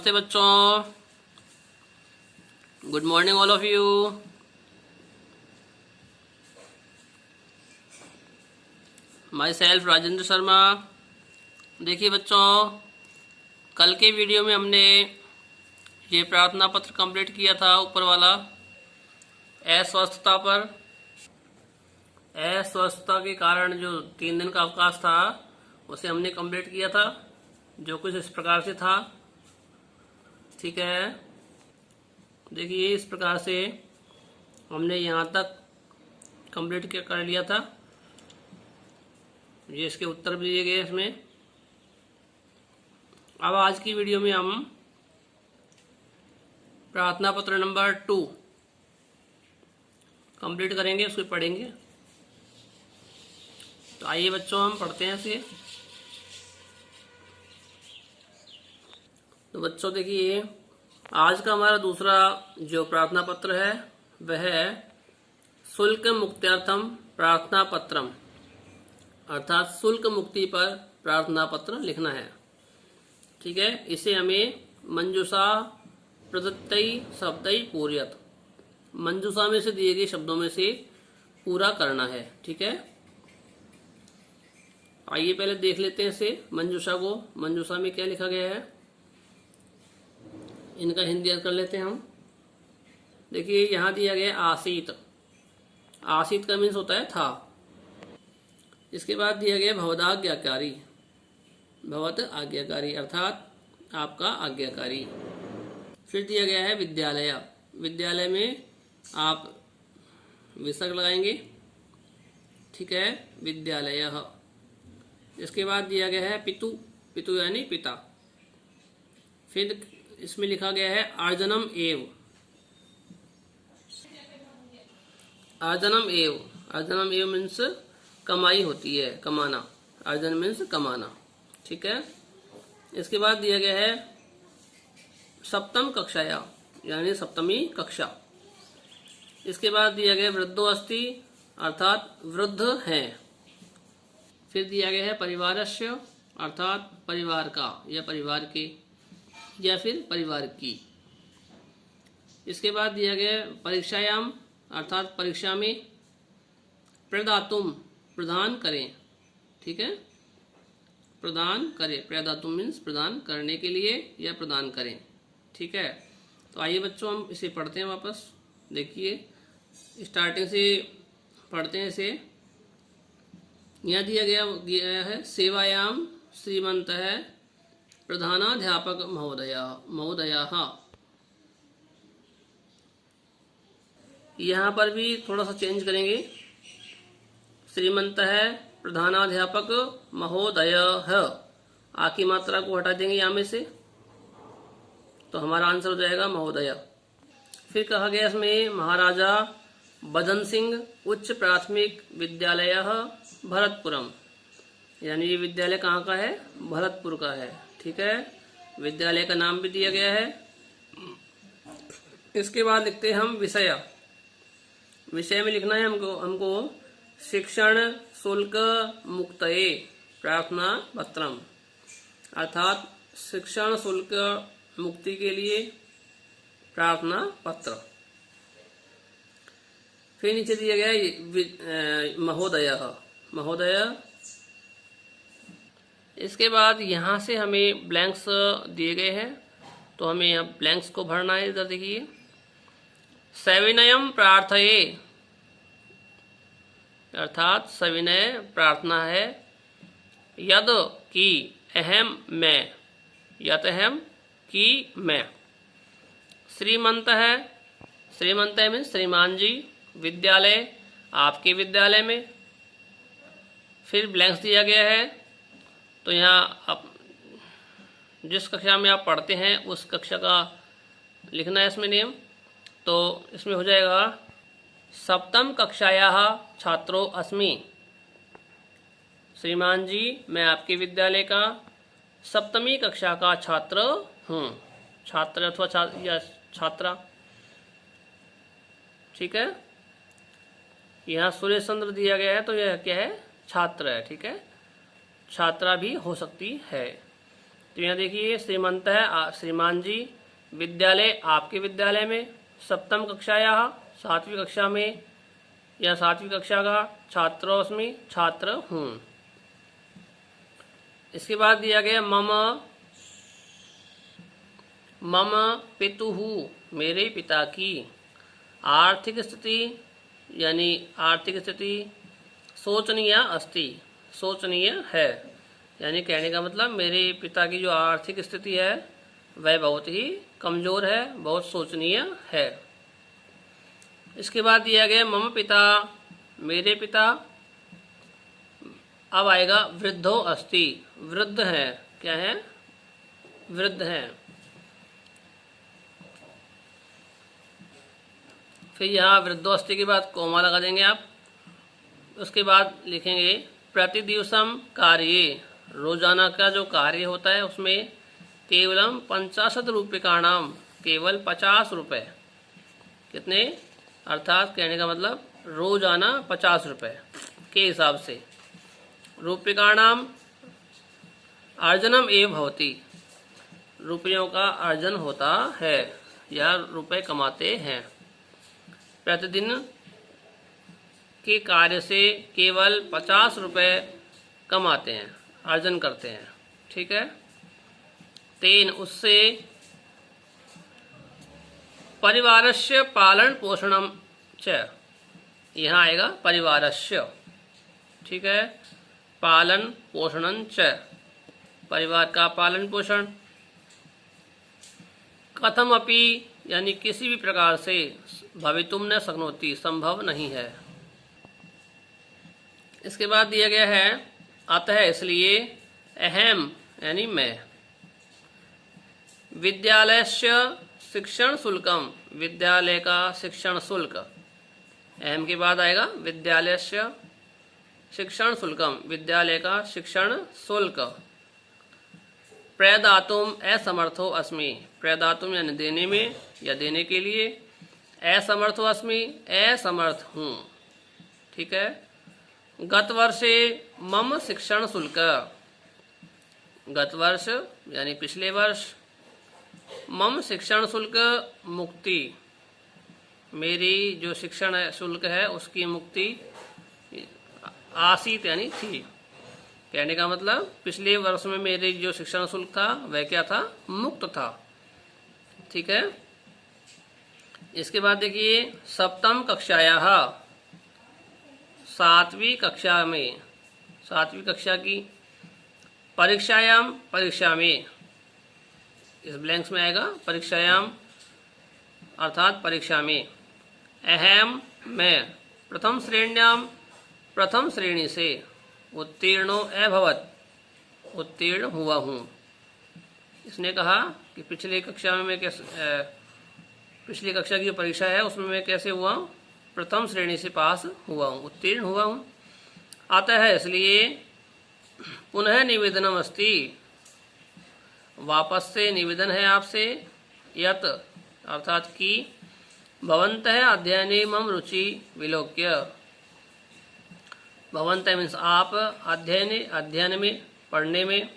नमस्ते बच्चों, good morning all of you. My self Rajendra Sharma. देखिए बच्चों, कल के वीडियो में हमने ये प्रार्थना पत्र कंप्लीट किया था ऊपर वाला अस्वस्थता पर। अस्वस्थता के कारण जो 3 दिन का अवकाश था उसे हमने कंप्लीट किया था, जो कुछ इस प्रकार से था। ठीक है, देखिए इस प्रकार से हमने यहाँ तक कंप्लीट कर लिया था। ये इसके उत्तर भी दिए गए इसमें। अब आज की वीडियो में हम प्रार्थना पत्र नंबर 2 कंप्लीट करेंगे, उसको पढ़ेंगे। तो आइए बच्चों हम पढ़ते हैं इसे। तो बच्चों देखिए, आज का हमारा दूसरा जो प्रार्थना पत्र है वह है शुल्क मुक्त्यर्थम प्रार्थना पत्रम, अर्थात शुल्क मुक्ति पर प्रार्थना पत्र लिखना है। ठीक है, इसे हमें मंजूषा प्रदत्तई शब्दई पूर्यत, मंजूषा में से दिए गए शब्दों में से पूरा करना है। ठीक है, आइए पहले देख लेते हैं इसे मंजूषा को। मंजूषा में क्या लिखा गया है, इनका हिंदी अर्थ कर लेते हैं हम। देखिए यहां दिया गया आसीत। आसीत का मीन्स होता है था। इसके बाद दिया गया भवदाज्ञाकारी, भवत आज्ञाकारी अर्थात आपका आज्ञाकारी। फिर दिया गया है विद्यालय। विद्यालय में आप विसर्ग लगाएंगे। ठीक है, विद्यालय। इसके बाद दिया गया है पितु, पितु यानी पिता। फिर इसमें लिखा गया है अर्जनम एव। अर्जनम एव, अर्जनम एव मीन्स कमाई होती है, कमाना। अर्जन मीन्स कमाना। ठीक है, इसके बाद दिया गया है सप्तम कक्षाया यानी सप्तमी कक्षा। इसके बाद दिया गया वृद्धो अस्ति अर्थात वृद्ध हैं। फिर दिया गया है परिवारस्य अर्थात परिवार का या परिवार के या फिर परिवार की। इसके बाद दिया गया परीक्षायाम अर्थात परीक्षा में। प्रदातुम प्रदान करें। ठीक है, प्रदान करें, प्रदातुम मीन्स प्रदान करने के लिए या प्रदान करें। ठीक है, तो आइए बच्चों हम इसे पढ़ते हैं वापस। देखिए स्टार्टिंग से पढ़ते हैं इसे। यहाँ दिया गया है सेवायाम श्रीमंत है प्रधानाध्यापक महोदयाः। यहाँ पर भी थोड़ा सा चेंज करेंगे। श्रीमंत है प्रधानाध्यापक महोदयः, आ की मात्रा को हटा देंगे यहाँ में से, तो हमारा आंसर हो जाएगा महोदय। फिर कहा गया इसमें महाराजा बदन सिंह उच्च प्राथमिक विद्यालय भरतपुरम, यानी ये विद्यालय कहाँ का है, भरतपुर का है। ठीक है, विद्यालय का नाम भी दिया गया है। इसके बाद लिखते हैं हम विषय। विषय में लिखना है हमको शिक्षण शुल्क मुक्तये प्रार्थना पत्रम, अर्थात शिक्षण शुल्क मुक्ति के लिए प्रार्थना पत्र। फिर नीचे दिया गया महोदय, महोदय। इसके बाद यहाँ से हमें ब्लैंक्स दिए गए हैं, तो हमें यहाँ ब्लैंक्स को भरना है। इधर देखिए, सविनयम प्रार्थये अर्थात सविनय प्रार्थना है। यद की अहम मैं, यत अहम की मैं। श्रीमंत है, श्रीमंत है मीन्स श्रीमान जी। विद्यालय आपके विद्यालय में। फिर ब्लैंक्स दिया गया है, तो यहाँ आप जिस कक्षा में आप पढ़ते हैं उस कक्षा का लिखना है इसमें नियम। तो इसमें हो जाएगा सप्तम कक्षायाः छात्रो अस्मि। श्रीमान जी मैं आपके विद्यालय का सप्तमी कक्षा का छात्र हूँ, छात्र अथवा या छात्रा। ठीक है, यहाँ सुरेश चंद्र दिया गया है, तो यह क्या है, छात्र है। ठीक है, छात्रा भी हो सकती है। तो यहाँ देखिए श्रीमंत है श्रीमान जी, विद्यालय आपके विद्यालय में, सप्तम कक्षायाः 7वीं कक्षा में या 7वीं कक्षा का, छात्रोऽस्मि छात्र हूँ। इसके बाद दिया गया मम पितुः मेरे पिता की, आर्थिक स्थिति यानी आर्थिक स्थिति शोचनीय अस्ति शोचनीय है, यानी कहने का मतलब मेरे पिता की जो आर्थिक स्थिति है वह बहुत ही कमजोर है, बहुत शोचनीय है। इसके बाद दिया गया मम पिता मेरे पिता, अब आएगा वृद्धो अस्ति वृद्ध है, क्या है वृद्ध है। फिर यहाँ वृद्धो अस्ति के बाद कोमा लगा देंगे आप। उसके बाद लिखेंगे प्रतिदिवसम कार्ये, रोजाना का जो कार्य होता है उसमें केवलम 50 रूप्यकाणाम, केवल 50 रुपये, कितने अर्थात कहने का मतलब रोजाना 50 रुपये के हिसाब से, रूप्यकाणाम अर्जनम एव भवति, रुपयों का अर्जन होता है या रुपए कमाते हैं। प्रतिदिन के कार्य से केवल 50 रुपये कमाते हैं, अर्जन करते हैं, ठीक है। तेन उससे परिवारस्य पालन पोषणम च, यहाँ आएगा परिवारस्य, ठीक है, पालन पोषणं च, परिवार का पालन पोषण। कथम अपि यानी किसी भी प्रकार से, भवितुम न शक्नोति संभव नहीं है। इसके बाद दिया गया है अतः इसलिए, अहम यानी मैं, विद्यालयस्य शिक्षण शुल्कम, विद्यालय का शिक्षण शुल्क, अहम के बाद आएगा विद्यालयस्य शिक्षण शुल्कम, विद्यालय का शिक्षण शुल्क। प्रदातुम असमर्थो अस्मि, प्रदातुम यानी देने में या देने के लिए, असमर्थो अस्मि असमर्थ हूँ, ठीक है। गत वर्षे मम शिक्षण शुल्क, गत वर्ष यानी पिछले वर्ष, मम शिक्षण शुल्क मुक्ति, मेरी जो शिक्षण शुल्क है उसकी मुक्ति आसीत यानी थी, कहने का मतलब पिछले वर्ष में मेरे जो शिक्षण शुल्क था वह क्या था, मुक्त था, ठीक है। इसके बाद देखिए सप्तम कक्षायाः, 7वीं कक्षा में, 7वीं कक्षा की, परीक्षायाम परीक्षा में, इस ब्लैंक्स में आएगा परीक्षायाम अर्थात परीक्षा में, अहम मैं, प्रथम श्रेण्याम प्रथम श्रेणी से, उत्तीर्णो अभवत् उत्तीर्ण हुआ हूँ। इसने कहा कि पिछली कक्षा में मैं कैसे, पिछली कक्षा की जो परीक्षा है उसमें मैं कैसे हुआ हूँ, प्रथम श्रेणी से पास हुआ हूँ, उत्तीर्ण हुआ हूँ। अतः इसलिए पुनः निवेदनम अस्ति, वापस से निवेदन है आपसे, यत अर्थात कि भवन्तः अध्ययने मम रुचि विलोक्य, भवन्तः मीन्स आप, अध्ययन में पढ़ने में,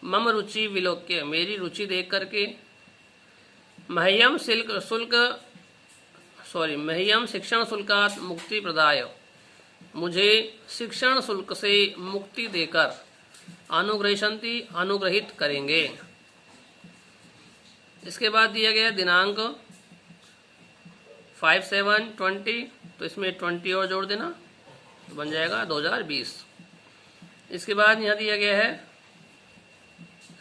मम रुचि विलोक्य मेरी रुचि देख करके, मह्यम मह्यम शिक्षण शुल्कात् मुक्ति प्रदाय, मुझे शिक्षण शुल्क से मुक्ति देकर, अनुग्रहिष्यन्ति अनुग्रहित करेंगे। इसके बाद दिया गया दिनांक 5/7/20, तो इसमें 20 और जोड़ देना तो बन जाएगा 2020। इसके बाद यहाँ दिया गया है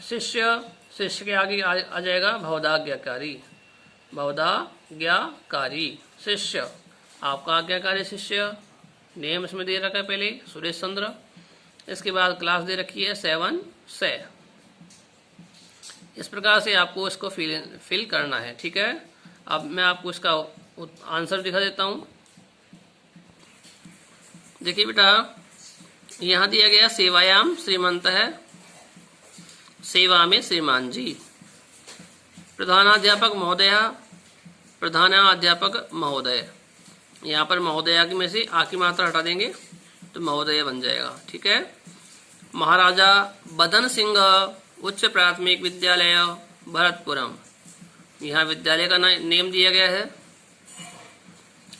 शिष्य, शिष्य के आगे आ जाएगा भवदाज्ञाकारी, भवदाज्ञाकारी शिष्य, आपका आज्ञाकारी शिष्य, नेम इसमें दे रखा है पहले सुरेश चंद्र। इसके बाद क्लास दे रखी है 7 से। इस प्रकार से आपको इसको फिल करना है, ठीक है। अब मैं आपको इसका आंसर दिखा देता हूँ। देखिए बेटा, यहाँ दिया गया सेवायाम श्रीमंत है, सेवा में श्रीमान जी, प्रधानाध्यापक महोदय, प्रधानाध्यापक महोदय, यहाँ पर महोदया में से आ की मात्रा हटा देंगे तो महोदय बन जाएगा, ठीक है। महाराजा बदन सिंह उच्च प्राथमिक विद्यालय भरतपुरम, यहाँ विद्यालय का नेम दिया गया है।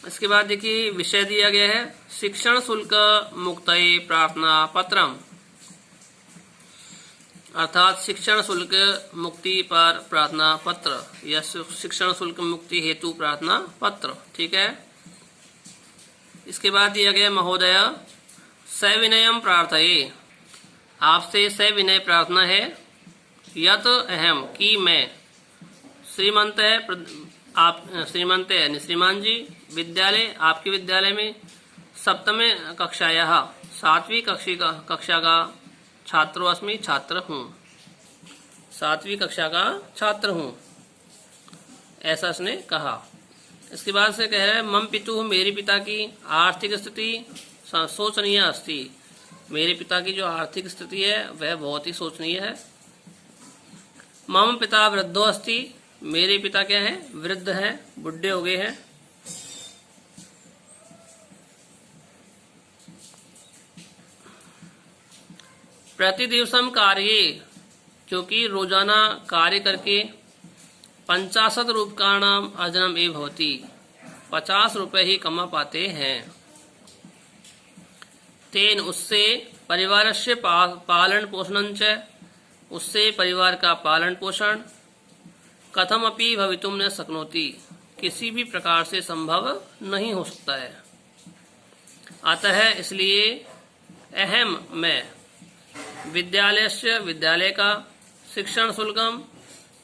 इसके बाद देखिए विषय दिया गया है शिक्षण शुल्क मुक्तये प्रार्थना पत्रम, अर्थात शिक्षण शुल्क मुक्ति पर प्रार्थना पत्र या शिक्षण शुल्क मुक्ति हेतु प्रार्थना पत्र। ठीक है। इसके बाद दिया गया महोदय सविनयम प्रार्थये, आपसे सविनय प्रार्थना है, यत अहम कि मैं, श्रीमंत है आप, श्रीमंत है श्रीमान जी, विद्यालय आपके विद्यालय में सप्तमे कक्षायाः 7वीं कक्षा का छात्रो अस्मि, छात्र हूँ, 7वीं कक्षा का छात्र हूँ, ऐसा उसने कहा। इसके बाद से कह रहा है मम पितुः, मेरे पिता की आर्थिक स्थिति शोचनीय अस्ति, मेरे पिता की जो आर्थिक स्थिति है वह बहुत ही शोचनीय है। मम पिता वृद्धो अस्ति, मेरे पिता क्या है, वृद्ध है, बुढ़े हो गए हैं। प्रतिदिवसम कार्ये, क्योंकि रोजाना कार्य करके 50 रूपकाणाम अर्जनम एव भवति, 50 रुपए ही कमा पाते हैं। तेन, उससे, परिवारस्य पालन पोषणं च, उससे परिवार का पालन पोषण, कथमपि भवितुम न शक्नोति, किसी भी प्रकार से संभव नहीं हो सकता है। अतः इसलिए अहम मैं, विद्यालयस्य विद्यालय का, शिक्षण शुल्कम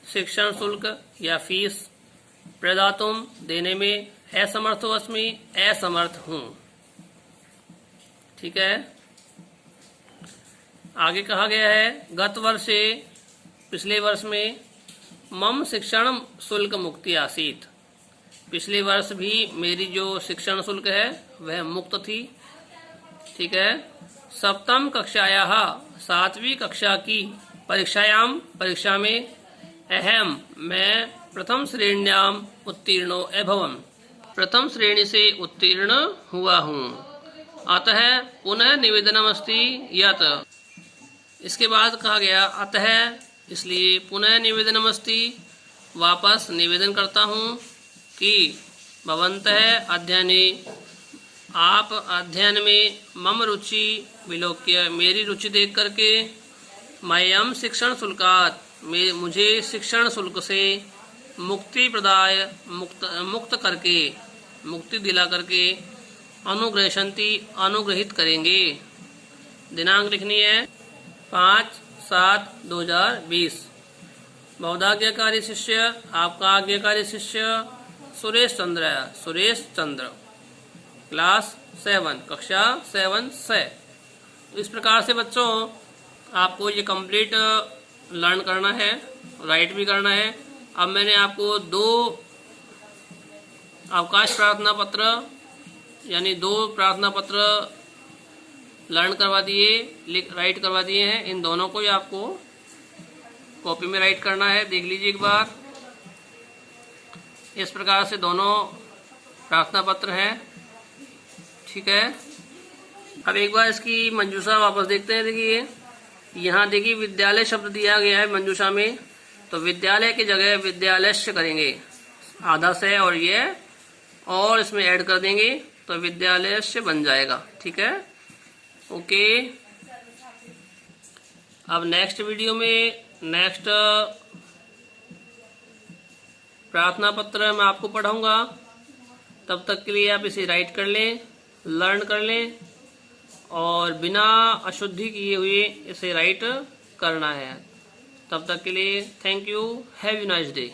शिक्षण शुल्क या फीस, प्रदातुम देने में, असमर्थो अस्मि असमर्थ हूँ। ठीक है। आगे कहा गया है गत वर्षे, पिछले वर्ष में, मम शिक्षण शुल्क मुक्ति आसीत, पिछले वर्ष भी मेरी जो शिक्षण शुल्क है वह मुक्त थी। ठीक है। सप्तम कक्षायाः 7वीं कक्षा की परीक्षायाम, परीक्षा में, अहम मैं प्रथम श्रेण्याम उत्तीर्णो अभवम, प्रथम श्रेणी से उत्तीर्ण हुआ हूँ। अतः पुनः निवेदनमस्ति यत, इसके बाद कहा गया अतः इसलिए पुनः निवेदनमस्ति, वापस निवेदन करता हूँ कि भवन्तः अध्ययने, आप अध्ययन में, मम रुचि विलोक्य, मेरी रुचि देख करके, मह्यम शिक्षण शुल्कात्, मुझे शिक्षण शुल्क से मुक्ति प्रदाय, मुक्त करके, मुक्ति दिला करके, अनुग्रहशन्ति, अनुग्रहित करेंगे। दिनांक लिखनी है 5/7/2020। बहुधाज्ञाकारी शिष्य, आपका आज्ञाकारी शिष्य सुरेश चंद्र, क्लास 7, कक्षा 7 से। इस प्रकार से बच्चों आपको ये कंप्लीट लर्न करना है, राइट भी करना है। अब मैंने आपको 2 अवकाश प्रार्थना पत्र यानी 2 प्रार्थना पत्र लर्न करवा दिए, राइट करवा दिए हैं। इन दोनों को ही आपको कॉपी में राइट करना है, देख लीजिए एक बार। इस प्रकार से दोनों प्रार्थना पत्र हैं। ठीक है। अब एक बार इसकी मंजूषा वापस देखते हैं। देखिए यहाँ देखिए विद्यालय शब्द दिया गया है मंजूषा में, तो विद्यालय की जगह विद्यालयस्य करेंगे, आधा से और ये और इसमें ऐड कर देंगे तो विद्यालयस्य बन जाएगा। ठीक है। ओके। अब नेक्स्ट वीडियो में नेक्स्ट प्रार्थना पत्र मैं आपको पढ़ाऊंगा। तब तक के लिए आप इसे राइट कर लें, लर्न कर लें और बिना अशुद्धि किए हुए इसे राइट करना है। तब तक के लिए thank you, have a nice day.